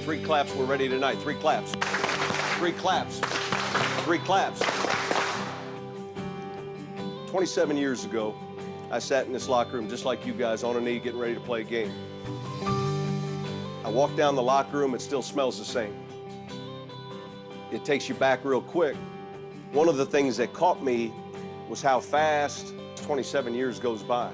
3 claps, we're ready tonight. 3 claps. 3 claps. 3 claps. 27 years ago, I sat in this locker room just like you guys, on a knee, getting ready to play a game. I walked down the locker room, it still smells the same. It takes you back real quick. One of the things that caught me was how fast 27 years goes by.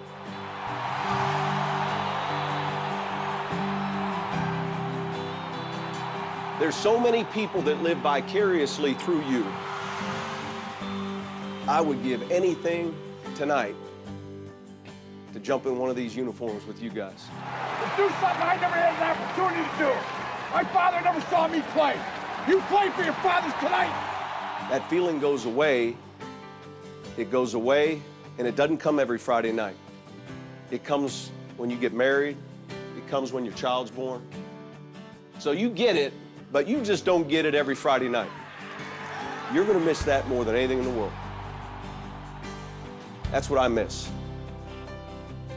There's so many people that live vicariously through you. I would give anything tonight to jump in one of these uniforms with you guys. To do something I never had an opportunity to do. My father never saw me play. You play for your fathers tonight. That feeling goes away. It goes away, and it doesn't come every Friday night. It comes when you get married. It comes when your child's born. So you get it, but you just don't get it every Friday night. You're gonna miss that more than anything in the world. That's what I miss.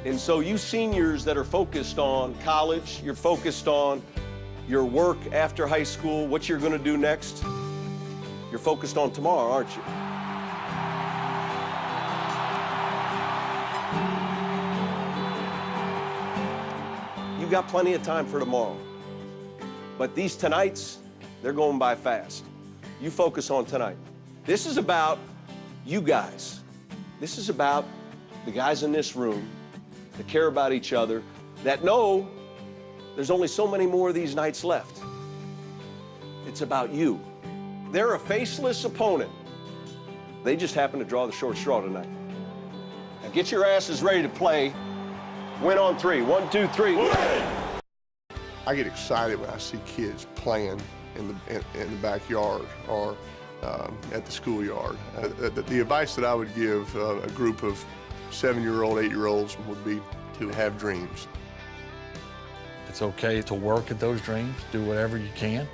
And so you seniors that are focused on college, you're focused on your work after high school, what you're gonna do next, you're focused on tomorrow, aren't you? You got plenty of time for tomorrow. But these tonights, they're going by fast. You focus on tonight. This is about you guys. This is about the guys in this room that care about each other, that know there's only so many more of these nights left. It's about you. They're a faceless opponent. They just happen to draw the short straw tonight. Now get your asses ready to play. Win on 3. 1, 2, 3. I get excited when I see kids playing in the backyard or at the schoolyard. The advice that I would give a group of 7-year-old, 8-year-olds would be to have dreams. It's okay to work at those dreams, do whatever you can,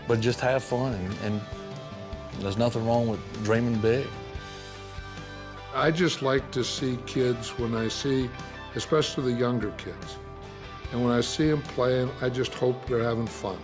but just have fun, and there's nothing wrong with dreaming big. I just like to see kids when I see, especially the younger kids, and when I see them playing, I just hope they're having fun.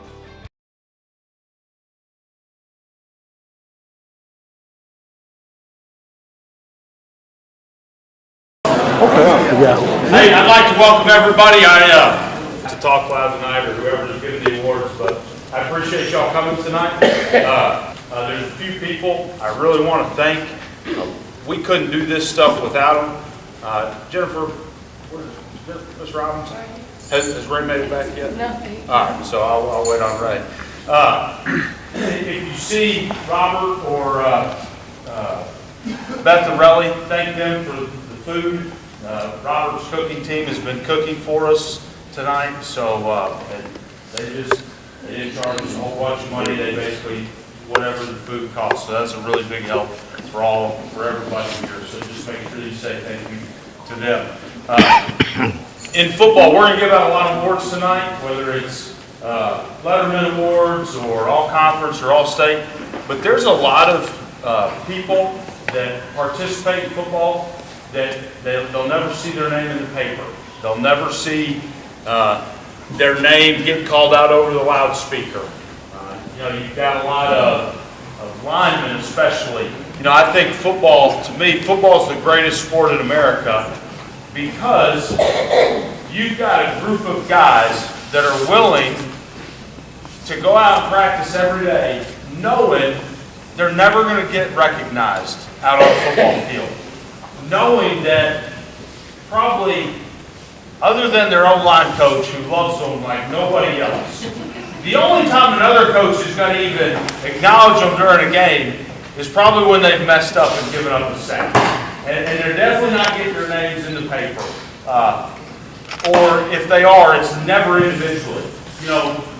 Hey, I'd like to welcome everybody to Talk Loud tonight, or whoever's giving the awards, but I appreciate y'all coming tonight. There's a few people I really want to thank. We couldn't do this stuff without them. Jennifer, Miss Robbins, has Ray made it back yet? No. All right, so I'll wait on Ray. If you see Robert or Beth Arelli, thank them for the food. Robert's cooking team has been cooking for us tonight, so they didn't charge us a whole bunch of money. They basically, whatever the food costs, so that's a really big help for everybody here. So just making sure that you say thank you to them. In football, we're going to give out a lot of awards tonight, whether it's Letterman Awards or All Conference or All State, but there's a lot of people that participate in football that they'll never see their name in the paper. They'll never see their name get called out over the loudspeaker. You've got a lot of linemen especially. I think football, to me, football is the greatest sport in America because you've got a group of guys that are willing to go out and practice every day knowing they're never going to get recognized out on a football field. Knowing that probably, other than their O-line coach who loves them like nobody else, the only time another coach is going to even acknowledge them during a game is probably when they've messed up and given up a sack. And they're definitely not getting their names in the paper. Or if they are, it's never individually.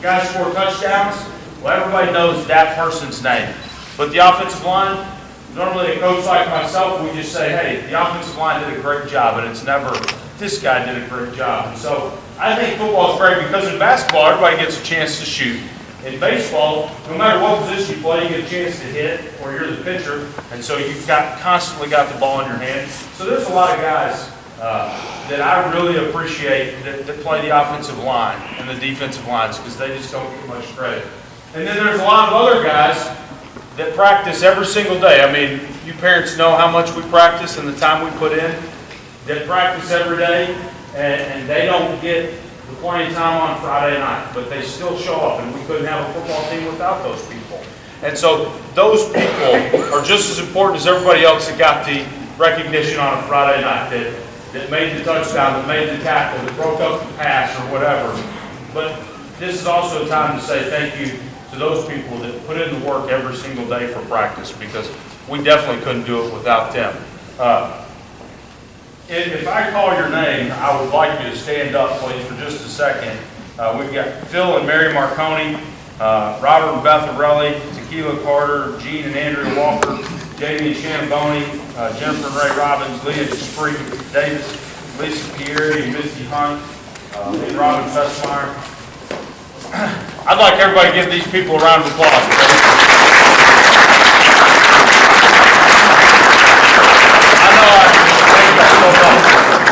Guys score touchdowns, well, everybody knows that person's name. But the offensive line, normally a coach like myself, we just say, hey, the offensive line did a great job, and it's never, this guy did a great job. And so I think football is great because in basketball, everybody gets a chance to shoot. In baseball, no matter what position you play, you get a chance to hit, or you're the pitcher, and so you've constantly got the ball in your hand. So there's a lot of guys that I really appreciate that play the offensive line and the defensive lines because they just don't get much credit. And then there's a lot of other guys that practice every single day. I mean, you parents know how much we practice and the time we put in, that practice every day, and they don't get the playing time on Friday night, but they still show up, and we couldn't have a football team without those people. And so those people are just as important as everybody else that got the recognition on a Friday night, that made the touchdown, that made the tackle, that broke up the pass or whatever. But this is also a time to say thank you to those people that put in the work every single day for practice, because we definitely couldn't do it without them. If I call your name, I would like you to stand up, please, for just a second. We've got Phil and Mary Marconi, Robert and Beth Arelli, Tequila Carter, Gene and Andrea Walker, Jamie and Shannon Boney, Jennifer and Ray Robbins, Leah Spree Davis, Lisa Pieri and Misty Hunt, and Robin Fessmeyer. I'd like everybody to give these people a round of applause.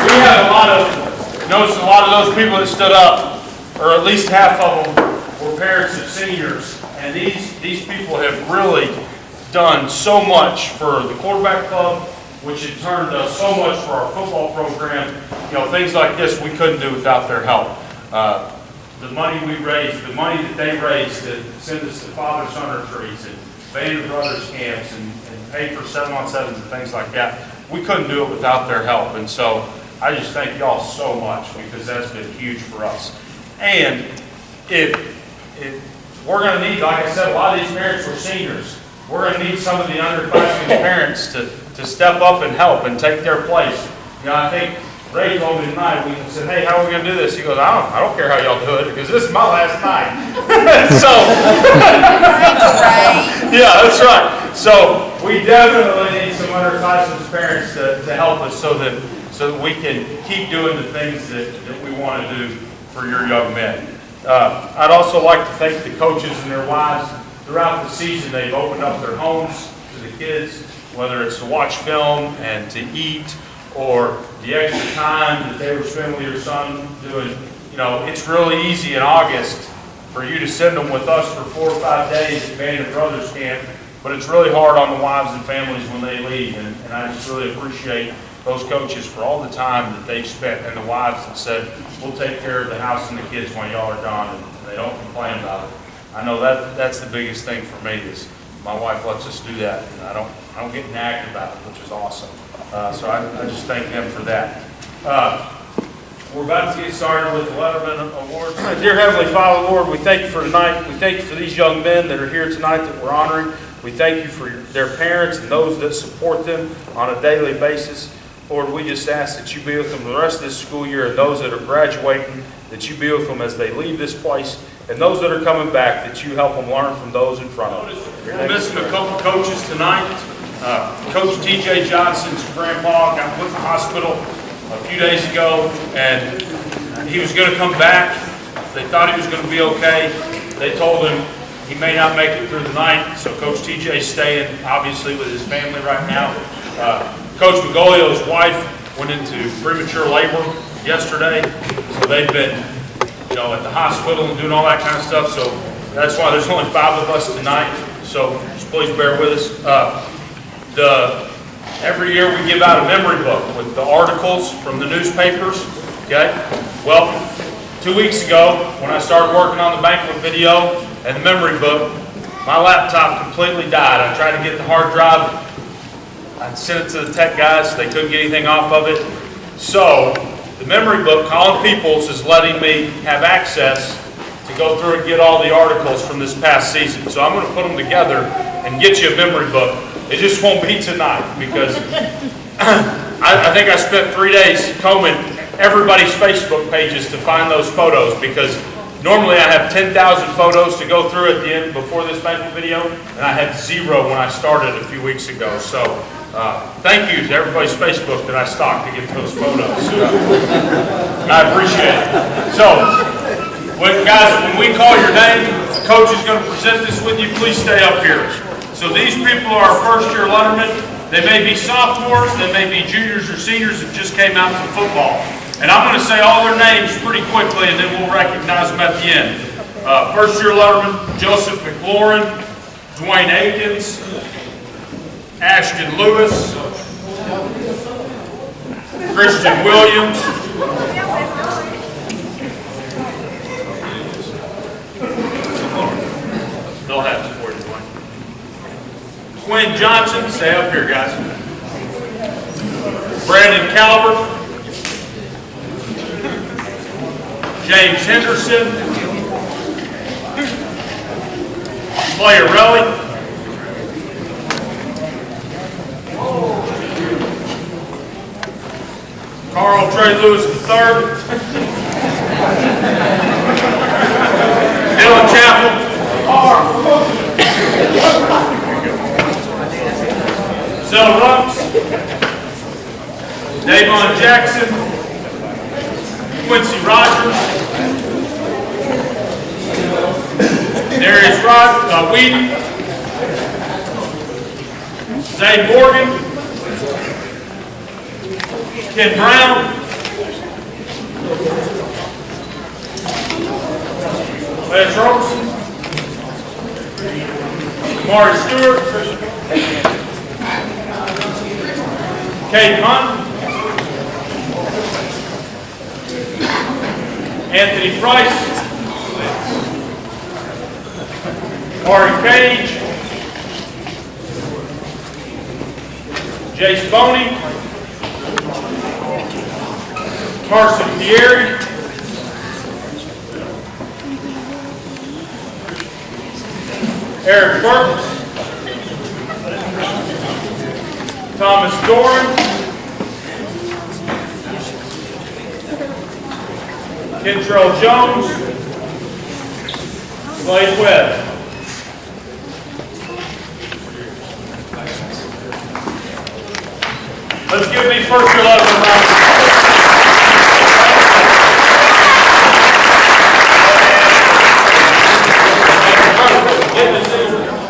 We had noticed a lot of those people that stood up, or at least half of them, were parents of seniors, and these people have really done so much for the quarterback club, which in turn does so much for our football program. You know, things like this we couldn't do without their help. The money we raised, the money that they raised to send us to Father-Son retreats and Band of Brothers camps and pay for 7-on-7s and things like that, we couldn't do it without their help. And so I just thank y'all so much, because that's been huge for us. And if we're going to need, like I said, a lot of these parents were seniors. We're going to need some of the underclassmen parents to step up and help and take their place. You know, I think Ray told me tonight, we said, hey, how are we going to do this? He goes, I don't care how y'all do it, because this is my last night. So, yeah, that's right. So we definitely need some underclassmen parents to help us so that we can keep doing the things that we want to do for your young men. I'd also like to thank the coaches and their wives. Throughout the season, they've opened up their homes to the kids, whether it's to watch film and to eat, or the extra time that they were spending with your son doing. You know, it's really easy in August for you to send them with us for 4 or 5 days at Band of Brothers camp, but it's really hard on the wives and families when they leave, and I just really appreciate those coaches for all the time that they've spent, and the wives that said, we'll take care of the house and the kids when y'all are gone, and they don't complain about it. I know that's the biggest thing for me, is my wife lets us do that, and I don't get nagged about it, which is awesome. So I just thank them for that. We're about to get started with the Letterman Awards. Dear Heavenly Father, Lord, we thank you for tonight. We thank you for these young men that are here tonight that we're honoring. We thank you for their parents and those that support them on a daily basis. Lord, we just ask that you be with them the rest of this school year, and those that are graduating, that you be with them as they leave this place, and those that are coming back, that you help them learn from those in front of them. We're missing a couple coaches tonight. Coach T.J. Johnson's grandpa got put in the hospital a few days ago, and he was going to come back. They thought he was going to be okay. They told him he may not make it through the night, so Coach T.J.'s staying, obviously, with his family right now. Coach Magolio's wife went into premature labor yesterday, so they've been, at the hospital and doing all that kind of stuff. So that's why there's only 5 of us tonight. So just please bear with us. Every year we give out a memory book with the articles from the newspapers. Okay. Well, 2 weeks ago when I started working on the Banquet video and the memory book, my laptop completely died. I tried to get the hard drive. I sent it to the tech guys. They couldn't get anything off of it. So the memory book, Colin Peoples, is letting me have access to go through and get all the articles from this past season. So I'm going to put them together and get you a memory book. It just won't be tonight because I think I spent 3 days combing everybody's Facebook pages to find those photos, because normally I have 10,000 photos to go through at the end before this Banquet video, and I had 0 when I started a few weeks ago. So thank you to everybody's Facebook that I stalked to get those photos. I appreciate it. So, guys, when we call your name, the coach is going to present this with you. Please stay up here. So these people are our first-year lettermen. They may be sophomores, they may be juniors or seniors that just came out to football. And I'm going to say all their names pretty quickly, and then we'll recognize them at the end. First-year letterman Joseph McLaurin, Dwayne Akins, Ashton Lewis, Christian Williams, they'll have it for you, Dwayne. Quinn Johnson, stay up here, guys. Brandon Calvert, James Henderson, Clay Relly, Carl Trey Lewis III, Dylan Chappell, Zell Rumps, Davon Jackson, Quincy Rogers, Darius Whedon, Zane Morgan, Ken Brown, Lance Roberson, Amari Stewart, Kate Hunt, Anthony Price, Ari Page, Jace Boney, Carson Thierry, Eric Burks, Thomas Doran, Kentrell Jones, Slade Webb. Let's give these first-year letters a round of applause.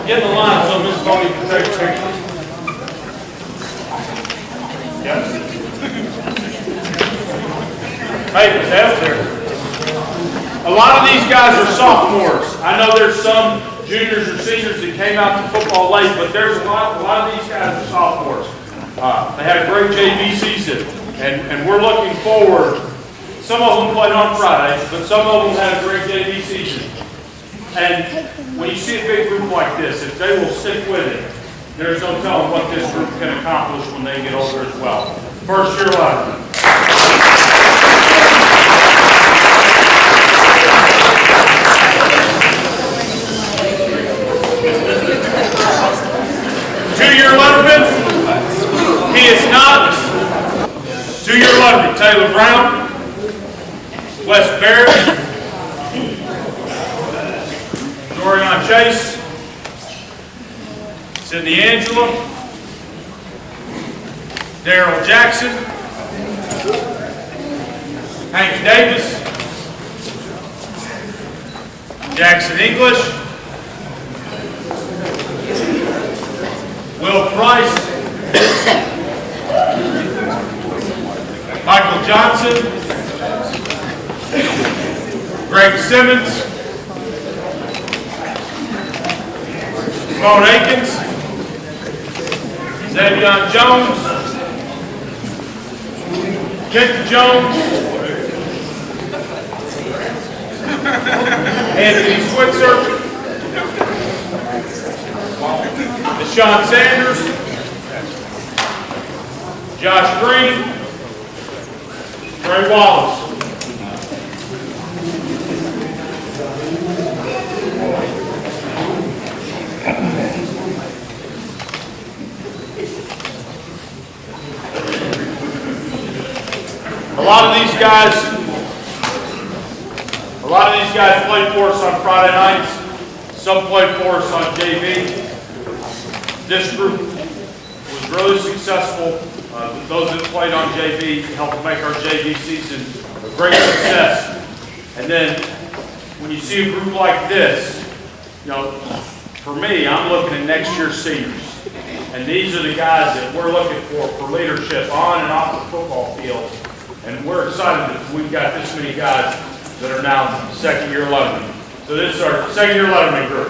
Get in the line so Ms. Boney can take a picture. Yes. Hey, Ms. Evans there. A lot of these guys are sophomores. I know there's some juniors or seniors that came out to football late, but there's a lot of these guys are sophomores. They had a great JV season, and we're looking forward. Some of them played on Friday, but some of them had a great JV season. And when you see a big group like this, if they will stick with it, there's no telling what this group can accomplish when they get older as well. First year letterman. 2-year letterman. He is not. 2-year letterman. Taylor Brown, Wes Barrett, Dorian Chase, Sydney Angela, Daryl Jackson, Hank Davis, Jackson English, Will Price, Michael Johnson, Greg Simmons, Ramon Akins, Zavion Jones, Kent Jones, Anthony Switzer, Deshaun Sanders, Josh Green, Trey Wallace. A lot of these guys played for us on Friday nights. Some played for us on JV. This group was really successful. Those that played on JV helped make our JV season a great success. And then when you see a group like this, you know, for me, I'm looking at next year's seniors. And these are the guys that we're looking for leadership on and off the football field. And we're excited that we've got this many guys that are now second-year lettermen. So this is our second-year letterman group.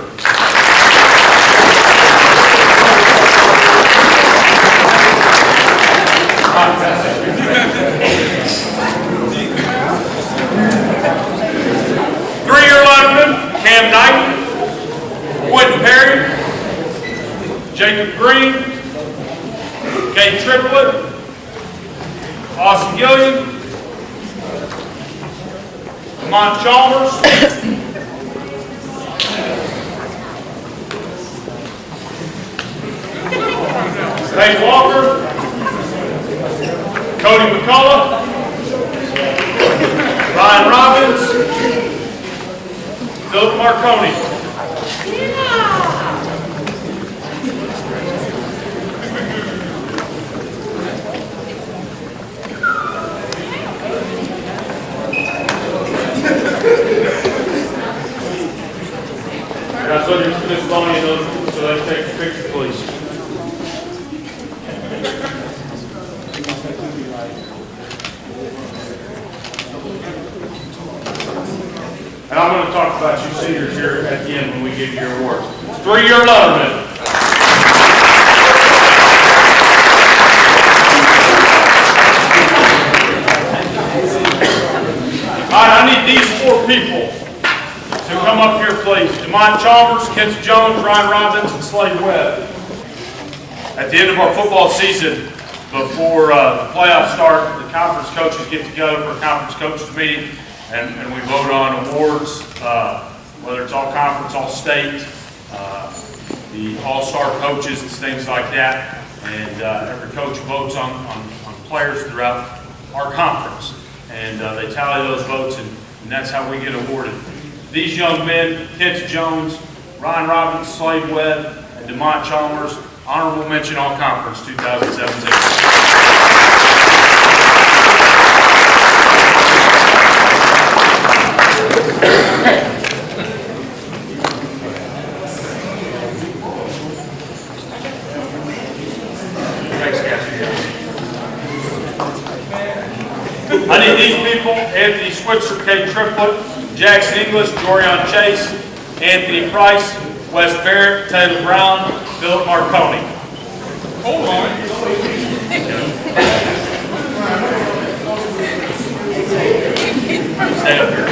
Three-year letterman, Cam Knight, Quentin Perry, Jacob Green, Kate Triplett, Austin Gillian, Lamont Chalmers, Ray Walker, Cody McCullough, Ryan Robbins, Philip Marconi. Guys, let Miss Bonnie know so they take a picture, please. And I'm going to talk about you seniors here at the end when we give you your award. Three-year letterman. All right, I need these four people to come up here, please. DeMont Chalmers, Kent Jones, Ryan Robbins, and Slade Webb. At the end of our football season, before the playoffs start, the conference coaches get together for a conference coaches meeting, and we vote on awards, whether it's all conference, all state, the all-star coaches, and things like that. And every coach votes on players throughout our conference. And they tally those votes, and that's how we get awarded. These young men, Kent Jones, Ryan Robbins, Slade Webb, and DeMont Chalmers, honorable mention all conference 2017. I need these people: Anthony Switzer, Kate Triplett, Jackson English, Jorion Chase, Anthony Price, Wes Barrett, Taylor Brown, Philip Marconi. Hold on. Stay up here.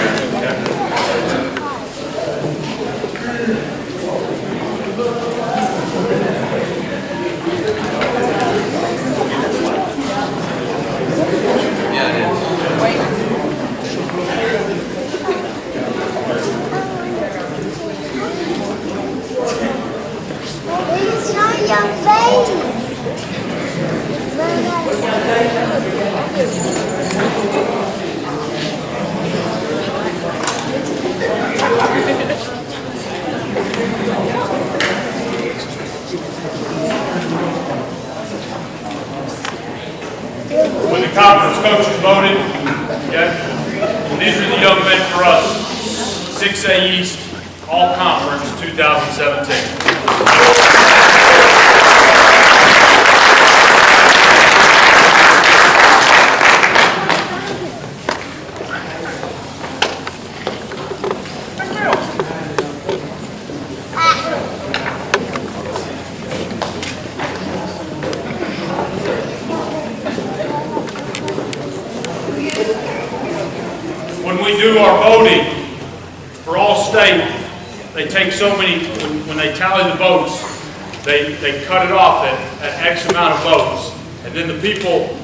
When the conference coaches voted, okay, these are the young men for us, 6A East, all conference 2017. When we do our voting for all state, they take so many, when they tally the votes, they cut it off at X amount of votes. And then the people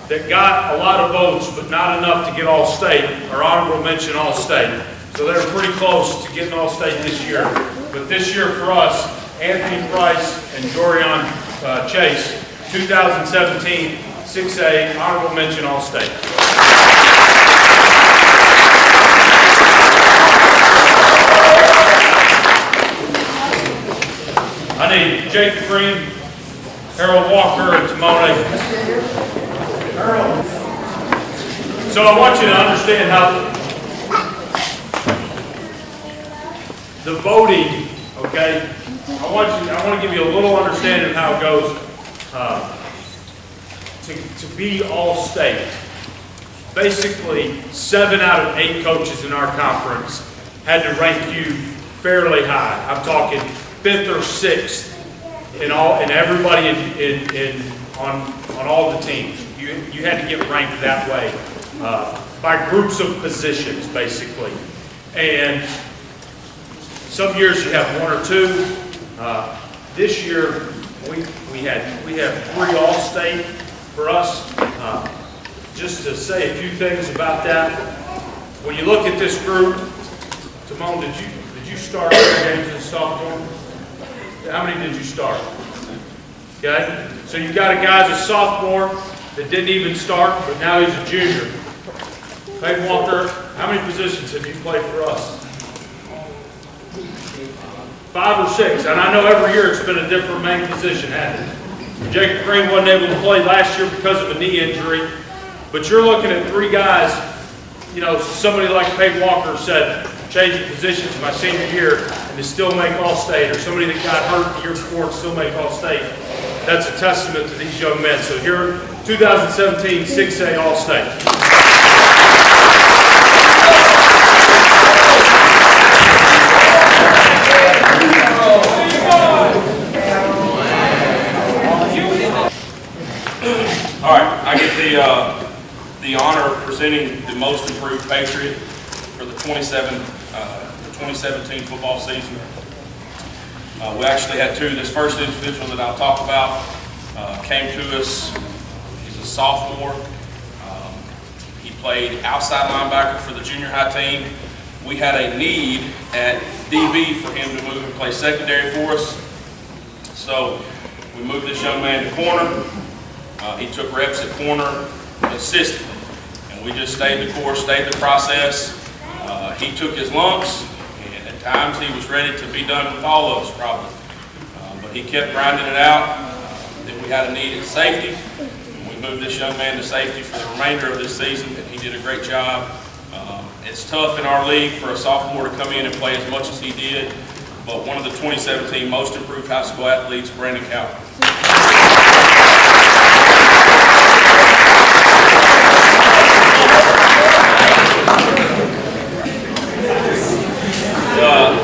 that got a lot of votes but not enough to get all state are honorable mention all state. So they're pretty close to getting all state this year. But this year for us, Anthony Price and Jorion Chase, 2017 6A, honorable mention all state. I need Jake Green, Harold Walker, and Timon Akins. Harold. So I want you to understand how the voting, okay, I want to give you a little understanding of how it goes. To be all-state, basically 7 out of 8 coaches in our conference had to rank you fairly high. I'm talking 5th or 6th in everybody on all the teams. You had to get ranked that way by groups of positions, basically. And some years you have 1 or 2. This year we have 3 all-state for us. Just to say a few things about that. When you look at this group, Timon, did you start other games as a sophomore? How many did you start? Okay, so you've got a guy as a sophomore that didn't even start, but now he's a junior. Peyton Walker, how many positions have you played for us? 5 or 6, and I know every year it's been a different main position, hasn't it? Jacob Green wasn't able to play last year because of a knee injury, but you're looking at 3 guys, you know, somebody like Peyton Walker said, changing positions my senior year and to still make All-State, or somebody that got hurt the year before and still make All-State. That's a testament to these young men. So here, 2017 6A All-State. All right, I get the honor of presenting the most improved Patriot for the 2017 football season. We actually had 2. This first individual that I'll talk about came to us. He's a sophomore. He played outside linebacker for the junior high team. We had a need at DB for him to move and play secondary for us. So we moved this young man to corner. He took reps at corner consistently, and we just stayed the course, stayed the process. He took his lumps, and at times he was ready to be done with all of us probably. But he kept grinding it out. Then we had a need at safety. We moved this young man to safety for the remainder of this season, and he did a great job. It's tough in our league for a sophomore to come in and play as much as he did, but one of the 2017 most improved high school athletes, Brandon Cowper.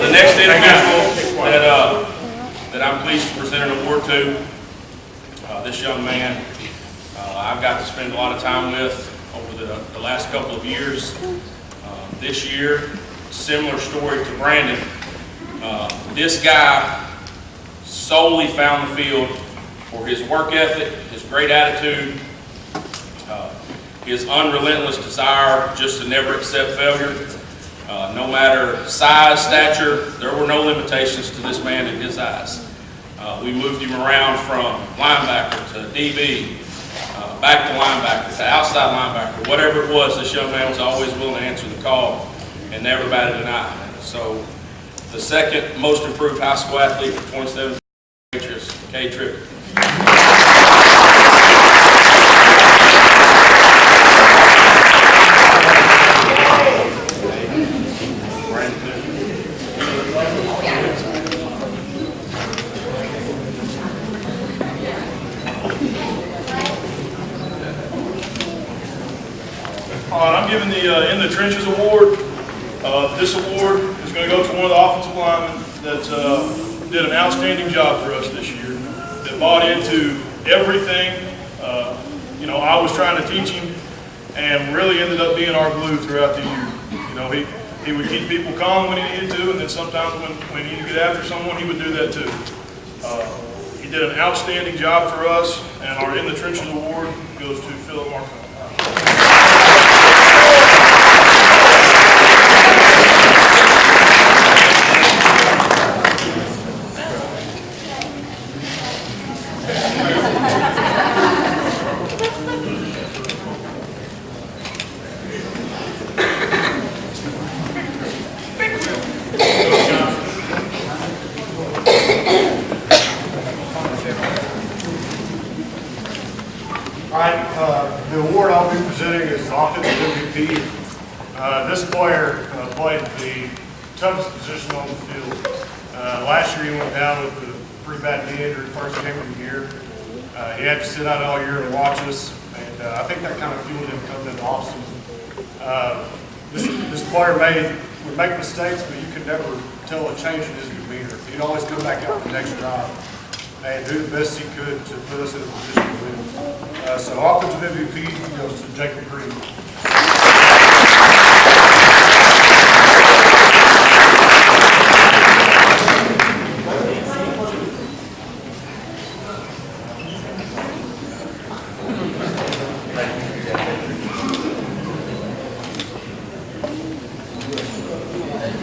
The next individual that I'm pleased to present an award to, this young man, I've got to spend a lot of time with over the last couple of years. This year, similar story to Brandon. This guy solely found the field for his work ethic, his great attitude, his unrelentless desire just to never accept failure. No matter size, stature, there were no limitations to this man in his eyes. We moved him around from linebacker to DB, back to linebacker to outside linebacker. Whatever it was, this young man was always willing to answer the call and never batted an eye. So the second most improved high school athlete for 2017 Patriots, K. Tripp. I'm giving the In the Trenches Award. This award is going to go to one of the offensive linemen that did an outstanding job for us this year, that bought into everything I was trying to teach him, and really ended up being our glue throughout the year. He would keep people calm when he needed to, and then sometimes when he needed to get after someone, he would do that too. He did an outstanding job for us, and our In the Trenches Award goes to Philip Martin. The award I'll be presenting is Offensive MVP. This player played the toughest position on the field. Last year he went down with a pretty bad knee injury first game of the year. He had to sit out all year and watch us, and I think that kind of fueled him coming into the offseason. This player would make mistakes, but you could never tell a change in his demeanor. He'd always come back out the next drive and do the best he could to put us in a position to win. So offensive MVP goes to Jacob Green.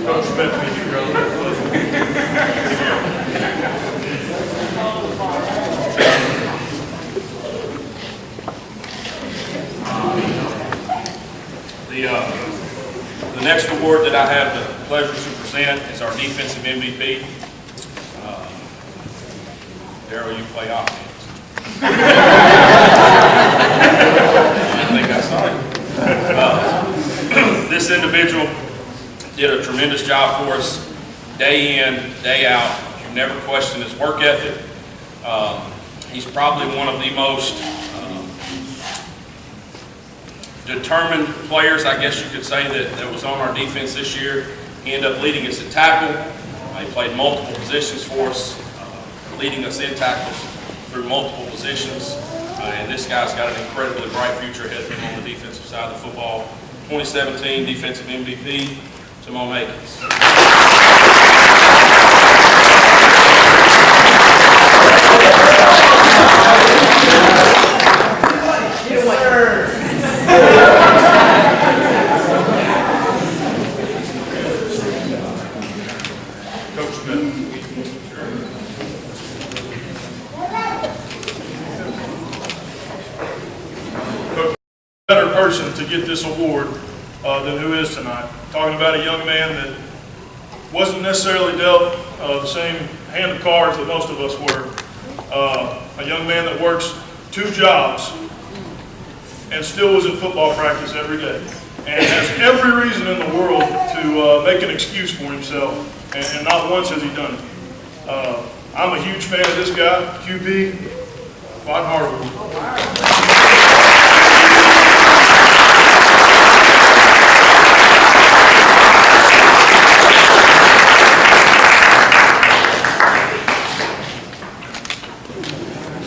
Coach Smith, can you go a little closer? The next award that I have the pleasure to present is our defensive MVP. Darryl, you play offense. I think I saw it. This individual did a tremendous job for us, day in, day out. You never question his work ethic. He's probably one of the most determined players, I guess you could say, that was on our defense this year. He ended up leading us in tackle. He played multiple positions for us, leading us in tackles through multiple positions. And this guy's got an incredibly bright future ahead of him on the defensive side of the football. 2017 defensive MVP, Timon Makins. Coach Smith. Coach, better person to get this award than who is tonight. Talking about a young man that wasn't necessarily dealt the same hand of cards that most of us were. A young man that works 2 jobs and still was at football practice every day, and has every reason in the world to make an excuse for himself, and not once has he done it. I'm a huge fan of this guy, QB, Clyde Harwood.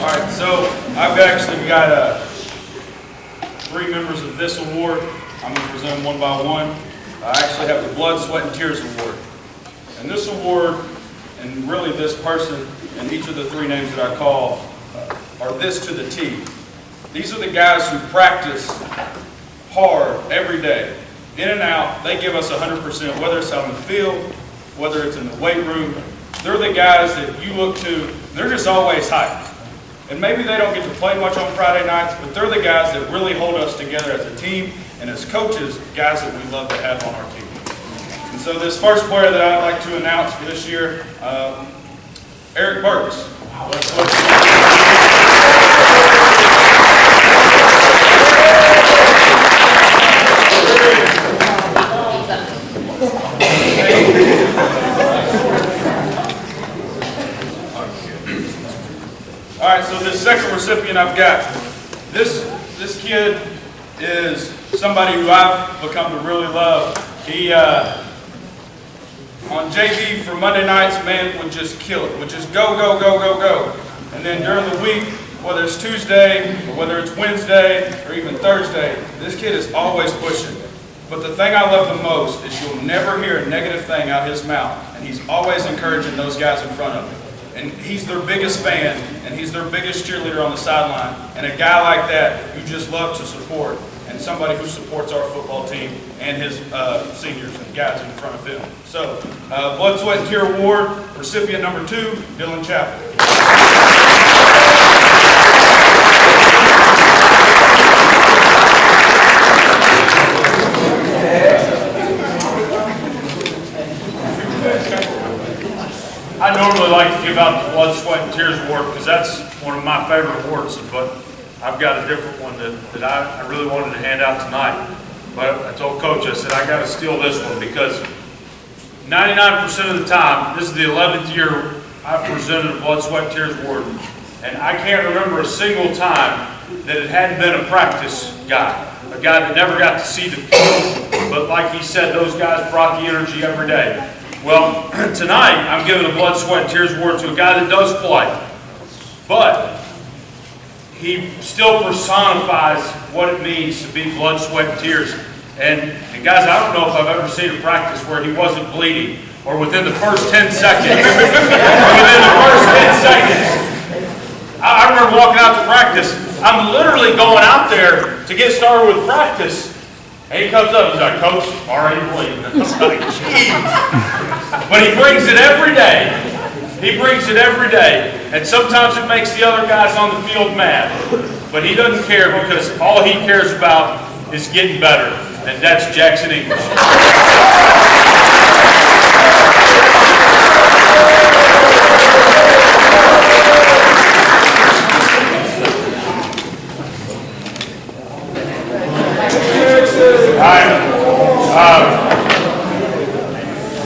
All right, so I've actually got 3 members of this award. I'm going to present them one by one. I actually have the Blood, Sweat, and Tears Award. And this award, and really this person, and each of the 3 names that I call, are this to the T. These are the guys who practice hard every day, in and out. They give us 100%, whether it's out in the field, whether it's in the weight room. They're the guys that you look to. They're just always hyped. And maybe they don't get to play much on Friday nights, but they're the guys that really hold us together as a team, and as coaches, guys that we love to have on our team. And so this first player that I'd like to announce for this year, Eric Burks. All right, so this second recipient I've got, this kid is somebody who I've become to really love. He, on JV for Monday nights, man, would just kill it, would just go, go, go, go, go. And then during the week, whether it's Tuesday, or whether it's Wednesday, or even Thursday, this kid is always pushing. But the thing I love the most is you'll never hear a negative thing out his mouth, and he's always encouraging those guys in front of him. And he's their biggest fan, and he's their biggest cheerleader on the sideline. And a guy like that, you just love to support, and somebody who supports our football team and his seniors and guys in front of him. So, Blood, Sweat, and Tear Award, recipient number 2, Dylan Chapel. I normally like to give out the Blood, Sweat, and Tears Award because that's one of my favorite awards, but I've got a different one that I really wanted to hand out tonight. But I told Coach, I said, I got to steal this one because 99% of the time, this is the 11th year I've presented a Blood, Sweat, Tears award, and I can't remember a single time that it hadn't been a practice guy, a guy that never got to see the field, but like he said, those guys brought the energy every day. Well, tonight, I'm giving a Blood, Sweat, and Tears award to a guy that does play, but he still personifies what it means to be blood, sweat, and tears. And guys, I don't know if I've ever seen a practice where he wasn't bleeding, or within the first 10 seconds. I remember walking out to practice. I'm literally going out there to get started with practice. And he comes up, he's like, "Coach, already bleeding." I was like, "Geez." But he brings it every day. He brings it every day. And sometimes it makes the other guys on the field mad. But he doesn't care, because all he cares about is getting better. And that's Jackson English.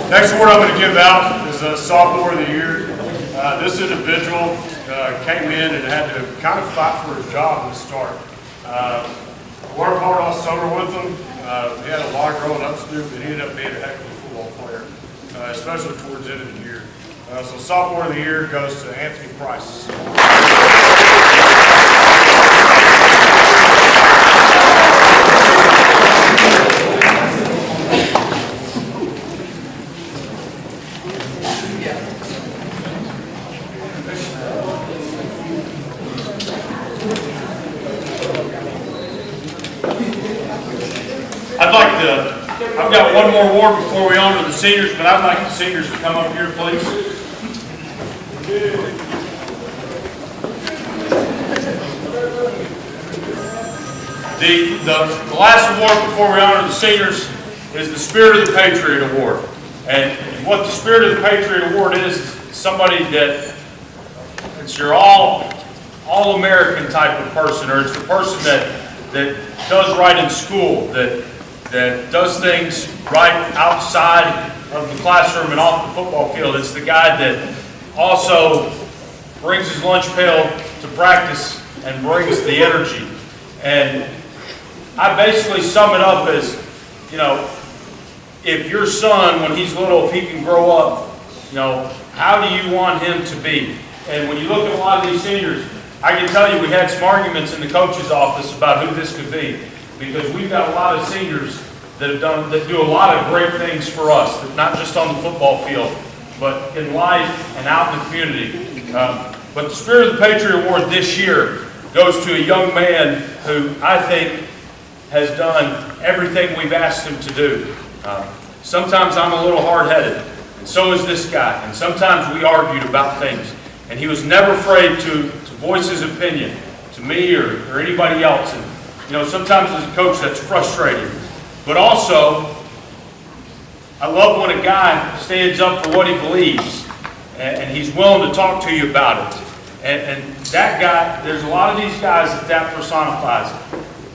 Next award I'm going to give out is Sophomore of the Year. This individual came in and had to kind of fight for his job to start. Worked hard all summer with him. He had a lot of growing up to do, but he ended up being a heck of a football player, especially towards the end of the year. So Sophomore of the Year goes to Anthony Price. I've got one more award before we honor the seniors, but I'd like the seniors to come up here, please. The last award before we honor the seniors is the Spirit of the Patriot Award. And what the Spirit of the Patriot Award is somebody that it's your all-American type of person, or it's the person that does right in school, that does things right outside of the classroom and off the football field. It's the guy that also brings his lunch pail to practice and brings the energy. And I basically sum it up as, you know, if your son, when he's little, if he can grow up, you know, how do you want him to be? And when you look at a lot of these seniors, I can tell you we had some arguments in the coach's office about who this could be, because we've got a lot of seniors that do a lot of great things for us, not just on the football field, but in life and out in the community. But the Spirit of the Patriot Award this year goes to a young man who I think has done everything we've asked him to do. Sometimes I'm a little hard-headed, and so is this guy, and sometimes we argued about things, and he was never afraid to voice his opinion to me or anybody else. And you know, sometimes as a coach that's frustrating, but also I love when a guy stands up for what he believes and he's willing to talk to you about it. And that guy, there's a lot of these guys that personifies.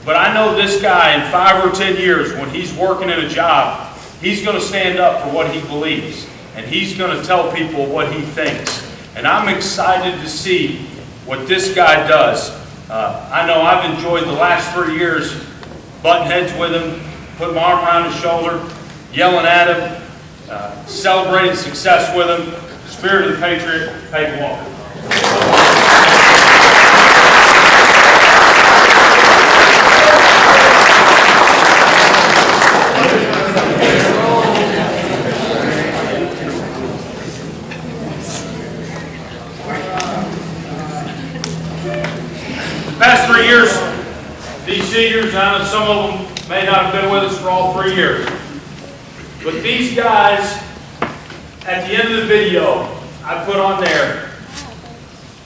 But I know this guy in 5 or 10 years, when he's working in a job, he's going to stand up for what he believes, and he's going to tell people what he thinks. And I'm excited to see what this guy does. I know I've enjoyed the last 3 years butting heads with him, putting my arm around his shoulder, yelling at him, celebrating success with him. Spirit of the Patriot, Peyton Walker. The past 3 years, these seniors, I know some of them may not have been with us for all 3 years, but these guys, at the end of the video, I put on there,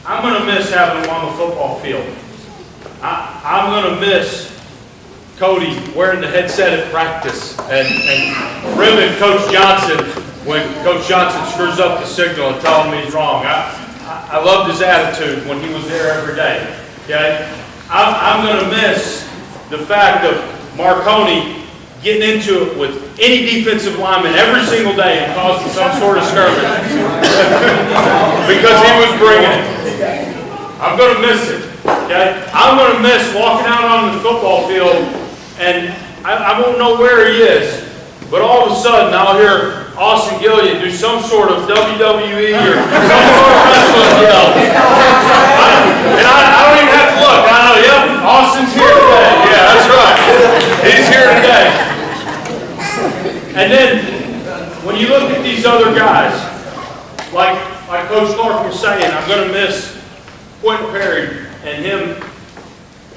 I'm going to miss having them on the football field. I'm going to miss Cody wearing the headset at practice and ribbing Coach Johnson when Coach Johnson screws up the signal and telling him he's wrong. I loved his attitude when he was there every day. Okay? I'm going to miss the fact of Marconi getting into it with any defensive lineman every single day and causing some sort of skirmish because he was bringing it. I'm going to miss it. Okay? I'm going to miss walking out on the football field, and I won't know where he is, but all of a sudden I'll hear Austin Gillian do some sort of WWE or some sort of wrestling yell. And I don't even have to look. I know, yep, Austin's here today. Yeah, that's right. He's here today. And then when you look at these other guys, like Coach Clark was saying, I'm going to miss Quentin Perry and him,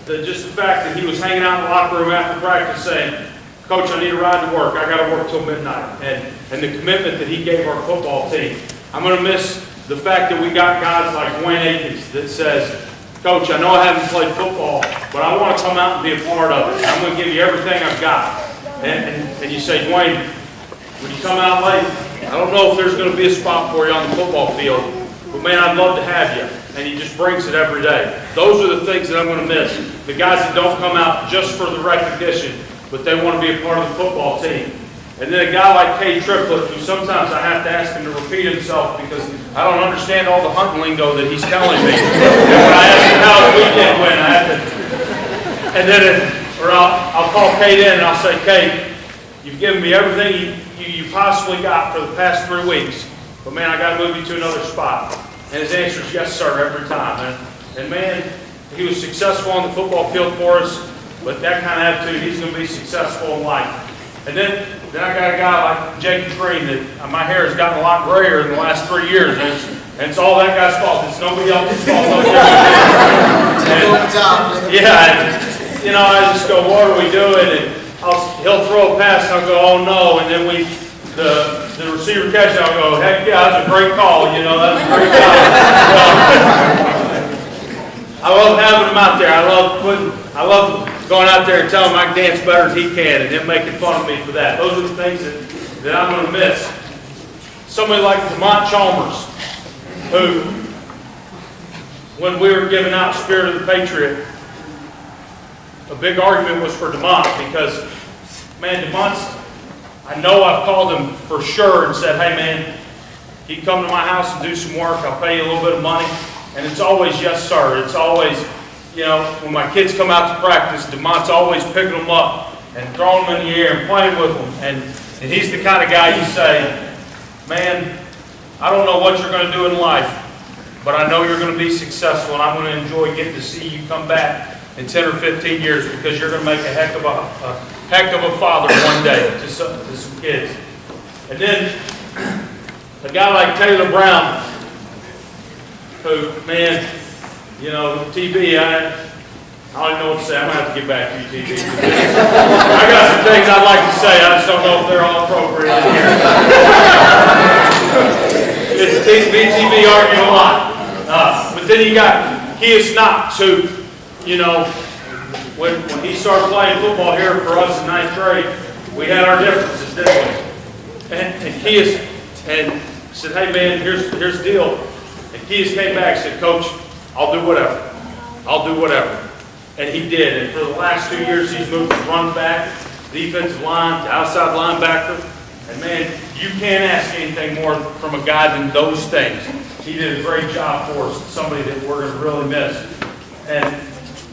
just the fact that he was hanging out in the locker room after practice saying, Coach, I need a ride to work. I got to work till midnight. And the commitment that he gave our football team. I'm going to miss the fact that we got guys like Dwayne Akins that says, Coach, I know I haven't played football, but I want to come out and be a part of it. I'm going to give you everything I've got. And you say, Dwayne, when you come out late, I don't know if there's going to be a spot for you on the football field, but man, I'd love to have you. And he just brings it every day. Those are the things that I'm going to miss. The guys that don't come out just for the recognition, but they want to be a part of the football team. And then a guy like Cade Triplett, who sometimes I have to ask him to repeat himself because I don't understand all the hunting lingo that he's telling me. And when I ask him how the weekend went, I have to. And then, I'll call Cade in and I'll say, Cade, you've given me everything you possibly got for the past 3 weeks, but man, I got to move you to another spot. And his answer is yes, sir, every time. And man, he was successful on the football field for us, but that kind of attitude, he's going to be successful in life. And then I got a guy like Jacob Green that my hair has gotten a lot grayer in the last 3 years, and it's all that guy's fault. It's nobody else's fault. And, you know, I just go, what are we doing? And he'll throw a pass, and I'll go, oh no, and then the receiver catches it, I'll go, heck yeah, that's a great call, you know, that's a great call. I love having him out there. I love going out there and telling him I can dance better than he can, and him making fun of me for that. Those are the things that I'm going to miss. Somebody like DeMont Chalmers, who, when we were giving out Spirit of the Patriot, a big argument was for DeMont because, man, DeMont's, I know I've called him for sure and said, hey man, you can come to my house and do some work, I'll pay you a little bit of money. And it's always yes sir. It's always, you know, when my kids come out to practice, DeMont's always picking them up and throwing them in the air and playing with them. And he's the kind of guy you say, man, I don't know what you're going to do in life, but I know you're going to be successful and I'm going to enjoy getting to see you come back in 10 or 15 years because you're going to make a heck of a father one day to some kids. And then a guy like Taylor Brown, who, man, you know, TB, I don't even know what to say. I'm going to have to get back to you, TB. I got some things I'd like to say. I just don't know if they're all appropriate in here. TB arguing a lot. But then you got Keis Knox, who, you know, when he started playing football here for us in 9th grade, we had our differences, didn't we? And Keis said, hey man, here's the deal. And Keis came back and said, Coach, I'll do whatever. I'll do whatever. And he did. And for the last 2 years, he's moved from running back, defensive line, to outside linebacker. And man, you can't ask anything more from a guy than those things. He did a great job for us, somebody that we're going to really miss. And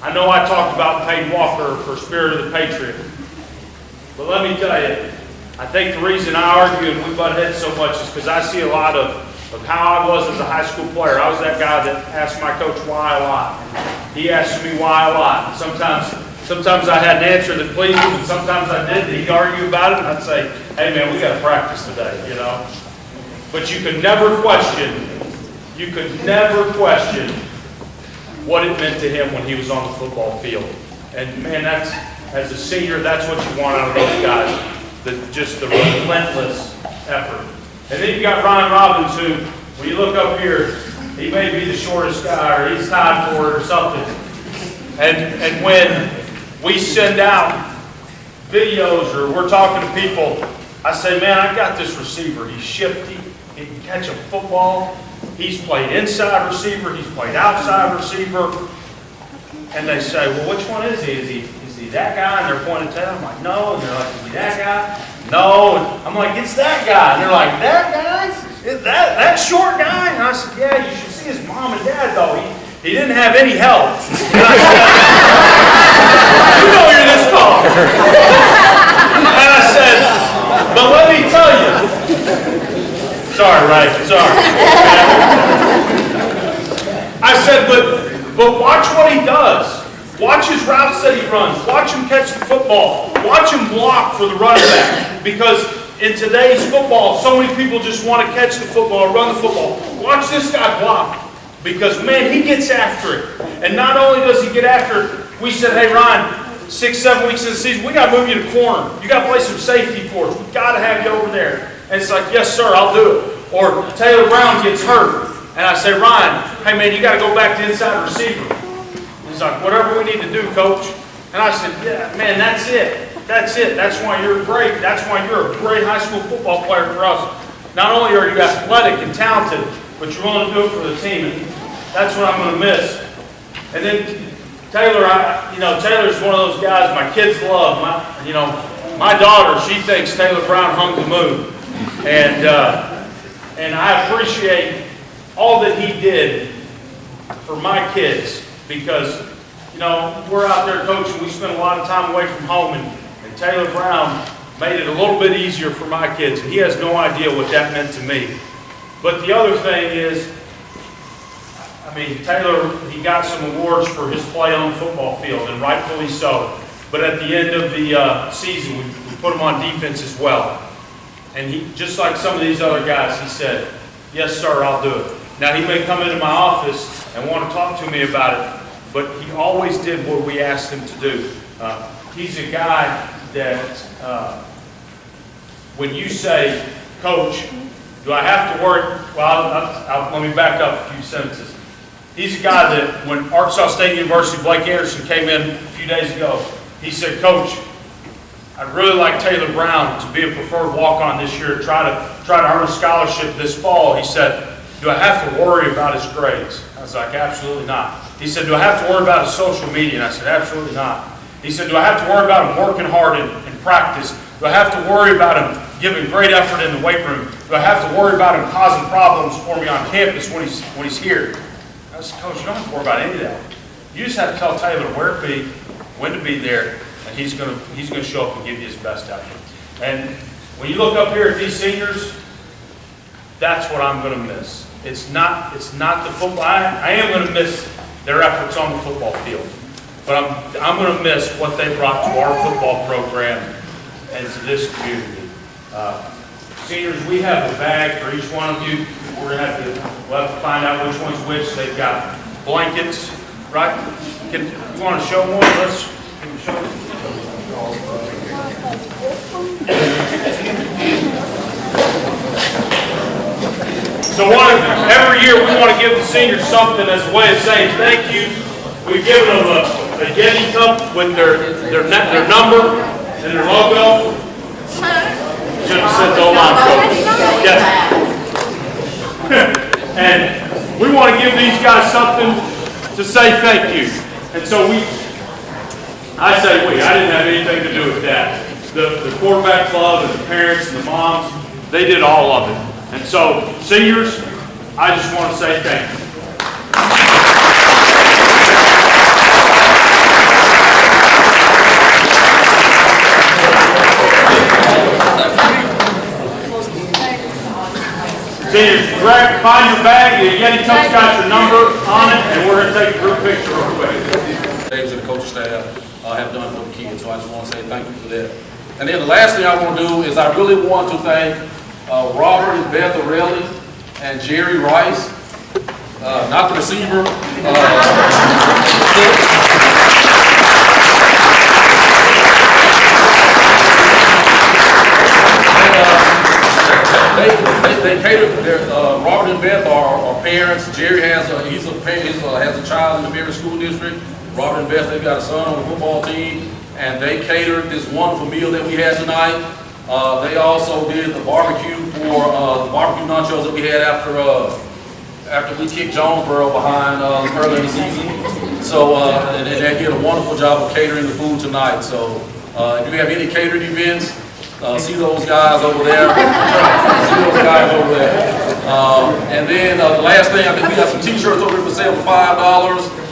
I know I talked about Peyton Walker for Spirit of the Patriot. But let me tell you, I think the reason I argue and we butt heads so much is because I see a lot of how I was as a high school player. I was that guy that asked my coach why a lot. He asked me why a lot. Sometimes I had an answer that pleased him, and sometimes I didn't. He'd argue about it, and I'd say, hey man, we got to practice today, you know. But you could never question what it meant to him when he was on the football field. And man, as a senior, that's what you want out of those guys. Just the relentless effort. And then you got Ryan Robbins, who, when you look up here, he may be the shortest guy, or he's tied for it or something. And when we send out videos or we're talking to people, I say, man, I got this receiver. He's shifty. He can catch a football. He's played inside receiver. He's played outside receiver. And they say, well, which one is he? Is he he that guy? And they're pointing to him. I'm like, no. And they're like, is he that guy? No. And I'm like, it's that guy. And they're like, that guy? Is that short guy? And I said, yeah, you should see his mom and dad, though. He didn't have any help. And I said, you know you're this tall. And I said, but let me tell you. Sorry, Ray, sorry. I said, but watch what he does. Watch his routes that he runs. Watch him catch the football. Watch him block for the running back. Because in today's football, so many people just want to catch the football or run the football. Watch this guy block. Because, man, he gets after it. And not only does he get after it, we said, hey, Ryan, 6-7 weeks into the season, we got to move you to corner. You got to play some safety for us. We got to have you over there. And it's like, yes, sir, I'll do it. Or Taylor Brown gets hurt. And I say, Ryan, hey, man, you got to go back to inside receiver. He's like, whatever we need to do, coach. And I said, yeah, man, that's it. That's it. That's why you're great. That's why you're a great high school football player for us. Not only are you athletic and talented, but you're willing to do it for the team. And that's what I'm going to miss. And then Taylor, Taylor's one of those guys my kids love. My daughter, she thinks Taylor Brown hung the moon. And I appreciate all that he did for my kids because, we're out there coaching. We spend a lot of time away from home, and Taylor Brown made it a little bit easier for my kids. And he has no idea what that meant to me. But the other thing is, Taylor, he got some awards for his play on the football field, and rightfully so. But at the end of the season, we put him on defense as well. And he, just like some of these other guys, he said, yes, sir, I'll do it. Now, he may come into my office and want to talk to me about it, but he always did what we asked him to do. He's a guy that when you say, Coach, do I have to worry? Well, let me back up a few sentences. He's a guy that when Arkansas State University, Blake Anderson came in a few days ago, he said, Coach, I'd really like Taylor Brown to be a preferred walk-on this year, try to earn a scholarship this fall. He said, do I have to worry about his grades? I was like, absolutely not. He said, do I have to worry about his social media? And I said, absolutely not. He said, do I have to worry about him working hard in practice? Do I have to worry about him giving great effort in the weight room? Do I have to worry about him causing problems for me on campus when he's here? I said, Coach, you don't have to worry about any of that. You just have to tell Taylor where to be, when to be there, and he's going to show up and give you his best effort. And when you look up here at these seniors, that's what I'm going to miss. It's not the football. I am going to miss their efforts on the football field, but I'm going to miss what they brought to our football program and to this community. Seniors, we have a bag for each one of you. We'll have to find out which one's which. They've got blankets, right? You want to show one? Let's show them. So every year we want to give the seniors something as a way of saying thank you. We've given them a Yeti cup with their number and their logo. Should have said the line coach. Yes. And we want to give these guys something to say thank you. And so I didn't have anything to do with that. The quarterback club and the parents and the moms, they did all of it. And so, seniors, I just want to say thank you. Seniors, find your bag. The Yeti Cup's got your number on it, and we're going to take a group picture real quick. Things that the coaching staff have done for the kids, so I just want to say thank you for that. And then the last thing I want to do is I really want to thank Robert and Beth O'Reilly and Jerry Rice, not the receiver. They cater. Robert and Beth are parents. Jerry has a child in the Marion School District. Robert and Beth, they've got a son on the football team, and they catered this wonderful meal that we had tonight. They also did the barbecue for the barbecue nachos that we had after we kicked Jonesboro behind earlier in the season. So, and they did a wonderful job of catering the food tonight. So, if you have any catering events, see those guys over there. See those guys over there. And then the last thing, I think we got some T-shirts over here for sale for $5.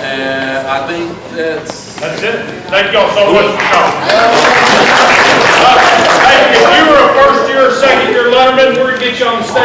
And I think that's it. Thank y'all so much for coming. Hey, if you were a first year or second year letterman, we're gonna get you on the stage.